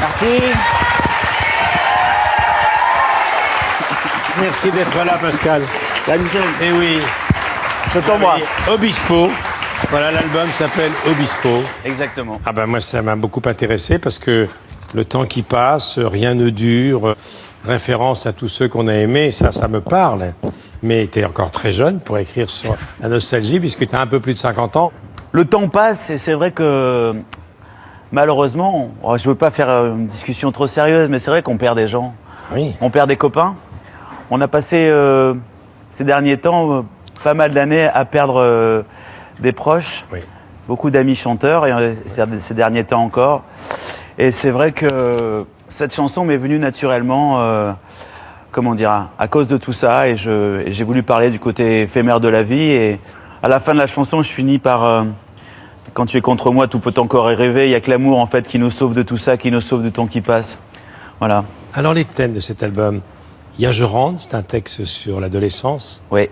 Merci. Merci d'être là, Pascal. Salut Michel. Eh oui. Je t'embrasse. Obispo. Voilà, l'album s'appelle Obispo. Exactement. Ah ben moi, ça m'a beaucoup intéressé parce que le temps qui passe, rien ne dure. Référence à tous ceux qu'on a aimés, ça me parle. Mais tu es encore très jeune pour écrire sur la nostalgie puisque tu as un peu plus de 50 ans. Le temps passe et c'est vrai que malheureusement, je veux pas faire une discussion trop sérieuse, mais c'est vrai qu'on perd des gens. Oui. On perd des copains. On a passé ces derniers temps pas mal d'années à perdre des proches, Oui. beaucoup d'amis chanteurs, et ces derniers temps encore. Et c'est vrai que cette chanson m'est venue naturellement, comment dire, à cause de tout ça. Et j'ai voulu parler du côté éphémère de la vie. Et à la fin de la chanson, je finis par quand tu es contre moi, tout peut encore rêver. Il n'y a que l'amour en fait qui nous sauve de tout ça, qui nous sauve du temps qui passe. Voilà. Alors les thèmes de cet album, il y a Je rentre, c'est un texte sur l'adolescence. Oui.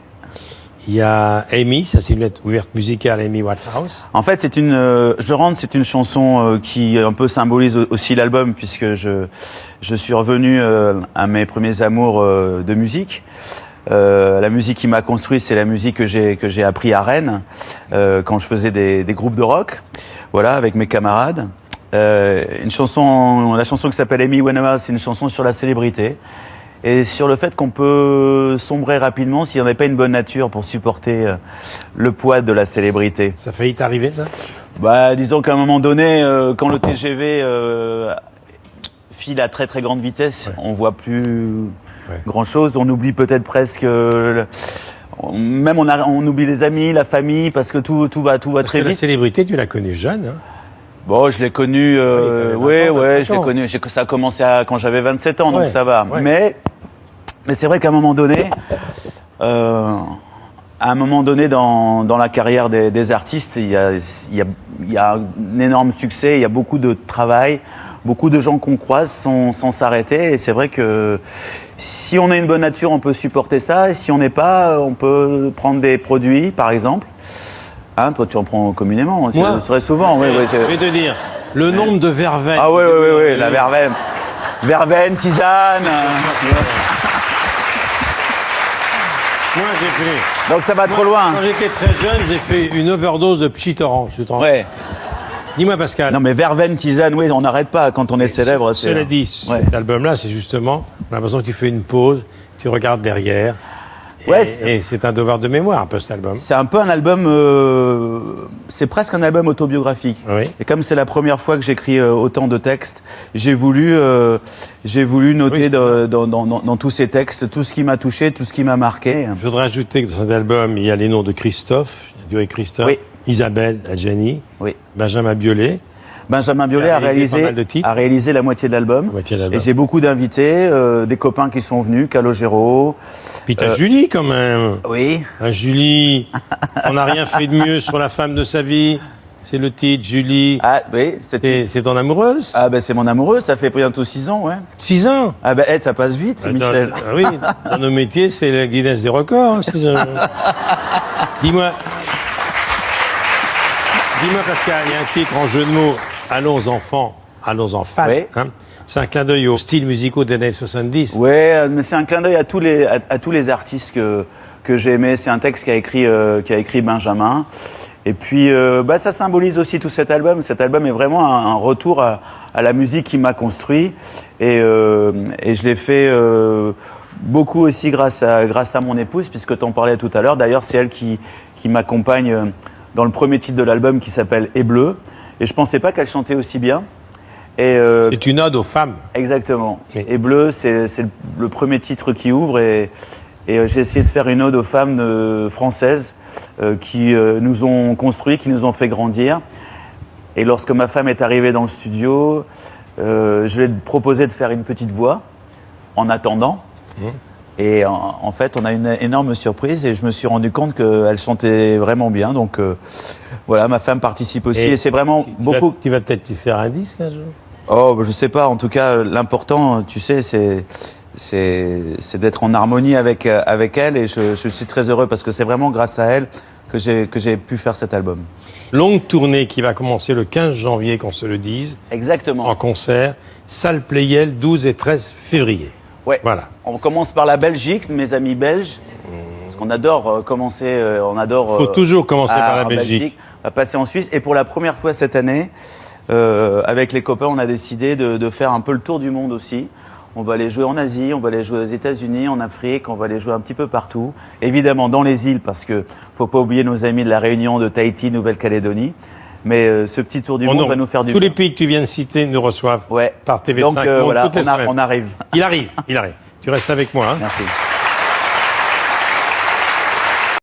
Il y a Amy, ça c'est une lettre ouverte musicale, Amy Winehouse. En fait, c'est Je rentre, c'est une chanson qui un peu symbolise aussi l'album, puisque je suis revenu à mes premiers amours de musique. La musique qui m'a construit, c'est la musique que j'ai appris à Rennes quand je faisais des groupes de rock, voilà, avec mes camarades. La chanson qui s'appelle Amy Winehouse, c'est une chanson sur la célébrité. Et sur le fait qu'on peut sombrer rapidement s'il n'y en a pas une bonne nature pour supporter le poids de la célébrité. Ça a failli t'arriver, ça? Bah, disons qu'à un moment donné, quand le TGV file à très très grande vitesse, Ouais. on voit plus Ouais. grand chose. On oublie peut-être presque, on oublie les amis, la famille, parce que tout va Parce très que la vite. célébrité, tu l'as connue jeune, hein? Bon, je l'ai connu, t'avais 20 ans, ouais, 27 je l'ai ans. connu. Ça a commencé quand j'avais 27 ans, donc Ouais, ça va. ouais. Mais c'est vrai qu'à un moment donné, dans la carrière des artistes, il y a un énorme succès, il y a beaucoup de travail, beaucoup de gens qu'on croise sans s'arrêter. Et c'est vrai que si on a une bonne nature, on peut supporter ça. Et si on n'est pas, on peut prendre des produits, par exemple. Hein, toi, tu en prends communément, Moi très souvent. Oui, Je vais te dire, le nombre de verveines. ah oui, la verveine. Verveine, tisane. Moi, j'ai fait. Donc ça va trop loin. Quand j'étais très jeune, j'ai fait une overdose de Pchit Orange. Tu te rends- Ouais. Dis-moi, Pascal. Non mais verveine, tisane, oui, on n'arrête pas quand on est célèbre. Cela dit, Ouais. cet album-là, c'est justement, on a l'impression que tu fais une pause, tu regardes derrière. Ouais, Et c'est un devoir de mémoire, un peu, cet album. C'est un peu un album, c'est presque un album autobiographique. Oui. Et comme c'est la première fois que j'écris autant de textes, j'ai voulu noter Oui, c'est dans tous ces textes tout ce qui m'a touché, tout ce qui m'a marqué. Je voudrais ajouter que dans cet album, il y a les noms de Christophe, Dieu et Christophe, Oui. Isabelle, Adjani, Oui. Benjamin Biolay. Benjamin Biolay Il a réalisé pas mal de titres. a réalisé la moitié de l'album. La moitié de l'album. Et j'ai beaucoup d'invités, des copains qui sont venus, Calogero. Puis t'as Julie, quand même. Oui. Hein, Julie, on n'a rien fait de mieux sur la femme de sa vie. C'est le titre, Julie. Ah oui, C'est ton amoureuse? Ah ben c'est mon amoureux, ça fait bientôt 6 ans, ouais. 6 ans. Ah ben ça passe vite, Michel. Ah oui, dans nos métiers, c'est la Guinness des records. Hein, 6 ans. Dis-moi, Pascal, il y a un titre en jeu de mots. Allons enfants, allons enfants. Oui. Hein. C'est un clin d'œil aux styles musicaux des années 70. Ouais, mais c'est un clin d'œil à tous les artistes que j'ai aimés. C'est un texte qu'a écrit Benjamin. Et puis, ça symbolise aussi tout cet album. Cet album est vraiment un retour à la musique qui m'a construit. Et je l'ai fait beaucoup aussi grâce à mon épouse, puisque tu en parlais tout à l'heure. D'ailleurs, c'est elle qui m'accompagne dans le premier titre de l'album qui s'appelle Et Bleu. Et je pensais pas qu'elle chantait aussi bien. C'est une ode aux femmes. Exactement. Oui. Et Bleu, c'est le premier titre qui ouvre. Et j'ai essayé de faire une ode aux femmes françaises qui nous ont construit, qui nous ont fait grandir. Et lorsque ma femme est arrivée dans le studio, je lui ai proposé de faire une petite voix en attendant. Et en fait, on a une énorme surprise et je me suis rendu compte qu'elle chantait vraiment bien. Donc voilà, ma femme participe aussi et c'est vraiment beaucoup. Tu vas peut-être lui faire un disque un jour? Oh, je sais pas. En tout cas, l'important, tu sais, c'est d'être en harmonie avec elle et je suis très heureux parce que c'est vraiment grâce à elle que j'ai pu faire cet album. Longue tournée qui va commencer le 15 janvier, qu'on se le dise. Exactement. En concert, salle Pleyel, 12 et 13 février. Ouais. Voilà. On commence par la Belgique, mes amis belges, parce qu'on adore commencer, on adore... Faut toujours commencer par la Belgique. On va passer en Suisse, et pour la première fois cette année, avec les copains, on a décidé de faire un peu le tour du monde aussi. On va aller jouer en Asie, on va aller jouer aux États-Unis, en Afrique, on va aller jouer un petit peu partout. Évidemment dans les îles, parce que faut pas oublier nos amis de la Réunion, de Tahiti, Nouvelle-Calédonie. Mais ce petit tour du monde va nous faire du bien. Tous les pays que tu viens de citer nous reçoivent par TV5. Donc voilà, toutes les semaines. on arrive. Il arrive. Tu restes avec moi. Hein. Merci.